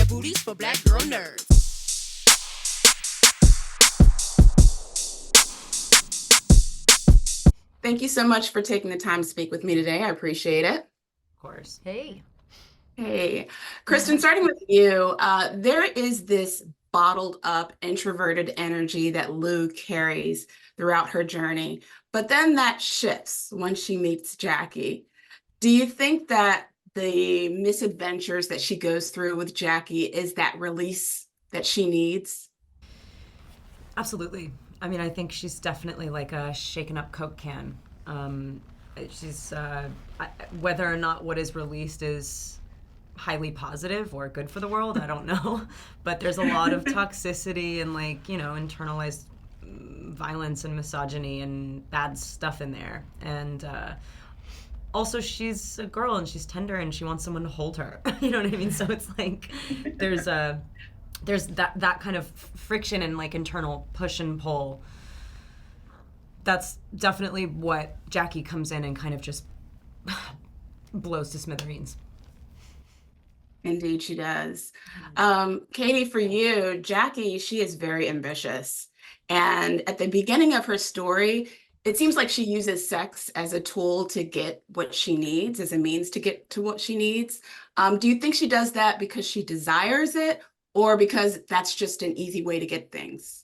booties for black girl nerds. Thank you so much for taking the time to speak with me today. I appreciate it. Of course. Hey. Hey, Kristen, starting with you, there is this bottled up, introverted energy that Lou carries throughout her journey, but then that shifts when she meets Jackie. Do you think that the misadventures that she goes through with Jackie is that release that she needs? Absolutely. I mean, I think she's definitely like a shaken up Coke can. Um, she's whether or not what is released is highly positive or good for the world, I don't know. But there's a lot of toxicity and like, internalized violence and misogyny and bad stuff in there. And also she's a girl and she's tender and she wants someone to hold her. You know what I mean? So it's like there's a there's that kind of friction and like internal push and pull. That's definitely what Jackie comes in and kind of just blows to smithereens. Indeed, she does. Katie, for you, Jackie, she is very ambitious. And at the beginning of her story, it seems like she uses sex as a tool to get what she needs, as a means to get to what she needs. Do you think she does that because she desires it or because that's just an easy way to get things?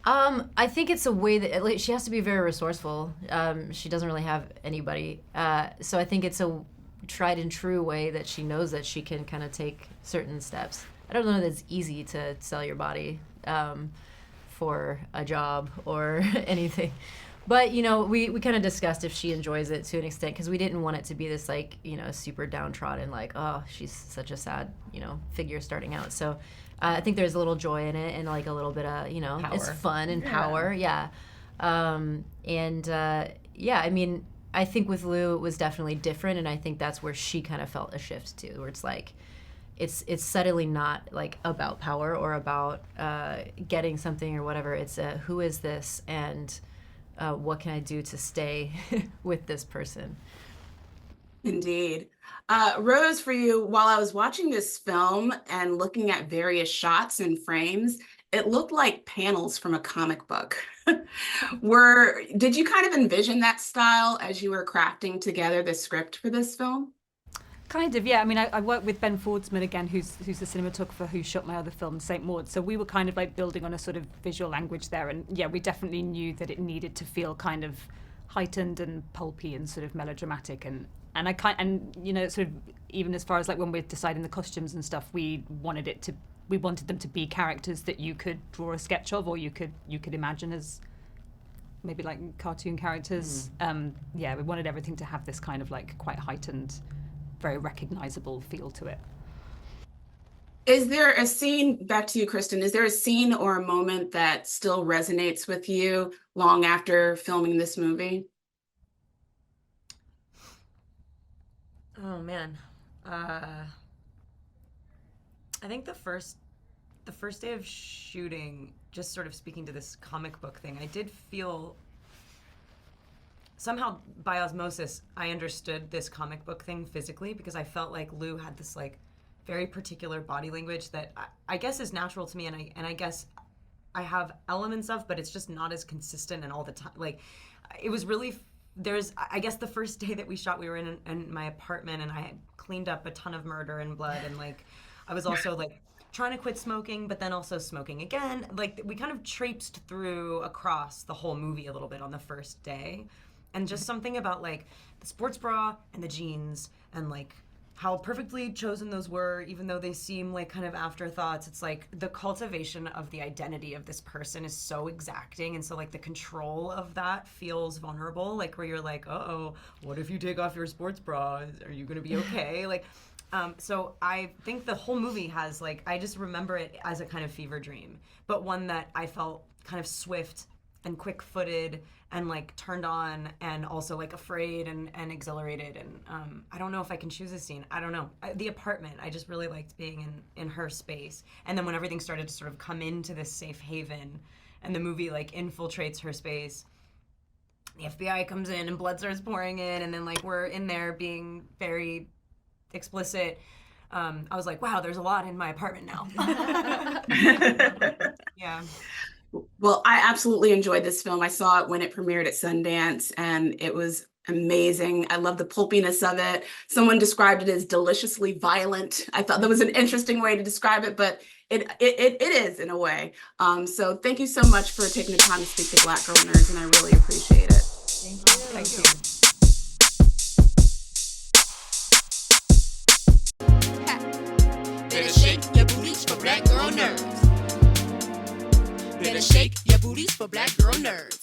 I think it's a way that like, she has to be very resourceful. She doesn't really have anybody, so I think it's a tried and true way that she knows that she can kind of take certain steps. I don't know that it's easy to sell your body for a job or anything. But, we kind of discussed if she enjoys it to an extent because we didn't want it to be this, like, super downtrodden, like, oh, she's such a sad, figure starting out. So I think there's a little joy in it and, like, a little bit of, Power. it's fun and power. Yeah. Yeah, I mean, I think with Lou, it was definitely different. And I think that's where she kind of felt a shift, too, where it's like, it's suddenly not like about power or about getting something or whatever. It's who is this and what can I do to stay with this person? Indeed. Rose, for you, while I was watching this film and looking at various shots and frames, it looked like panels from a comic book. Did you kind of envision that style as you were crafting together the script for this film? Kind of, yeah. I mean, I worked with Ben Fordsman again, who's the cinematographer who shot my other film, St. Maud. So we were kind of like building on a sort of visual language there. And yeah, we definitely knew that it needed to feel kind of heightened and pulpy and sort of melodramatic. Sort of even as far as like when we're deciding the costumes and stuff, we wanted them to be characters that you could draw a sketch of or you could imagine as maybe like cartoon characters. Yeah, we wanted everything to have this kind of like quite heightened, very recognizable feel to it. Is there a scene, back to you, Kristen, is there a scene or a moment that still resonates with you long after filming this movie? Oh man, I think the first day of shooting, just sort of speaking to this comic book thing, I did feel somehow by osmosis I understood this comic book thing physically because I felt like Lou had this like very particular body language that I guess is natural to me and I guess I have elements of, but it's just not as consistent and all the time. Like it was really there's I guess the first day that we shot we were in my apartment and I had cleaned up a ton of murder and blood and like I was also like trying to quit smoking but then also smoking again. Like we kind of traipsed through across the whole movie a little bit on the first day. And just something about like the sports bra and the jeans and like how perfectly chosen those were, even though they seem like kind of afterthoughts. It's like the cultivation of the identity of this person is so exacting. And so like the control of that feels vulnerable, like where you're like, uh-oh, what if you take off your sports bra? Are you going to be okay? So I think the whole movie has like, I just remember it as a kind of fever dream, but one that I felt kind of swift and quick-footed and like turned on and also like afraid and exhilarated and I don't know if I can choose a scene. I don't know. The apartment, I just really liked being in her space. And then when everything started to sort of come into this safe haven and the movie like infiltrates her space, the FBI comes in and blood starts pouring in and then like we're in there being very explicit. I was like, wow, there's a lot in my apartment now. Yeah. Well, I absolutely enjoyed this film. I saw it when it premiered at Sundance, and it was amazing. I love the pulpiness of it. Someone described it as deliciously violent. I thought that was an interesting way to describe it, but it is in a way. So thank you so much for taking the time to speak to Black Girl Nerds, and I really appreciate it. Thank you. Better shake your booties for Black Girl Nerds. Better shake your booties for Black Girl Nerds.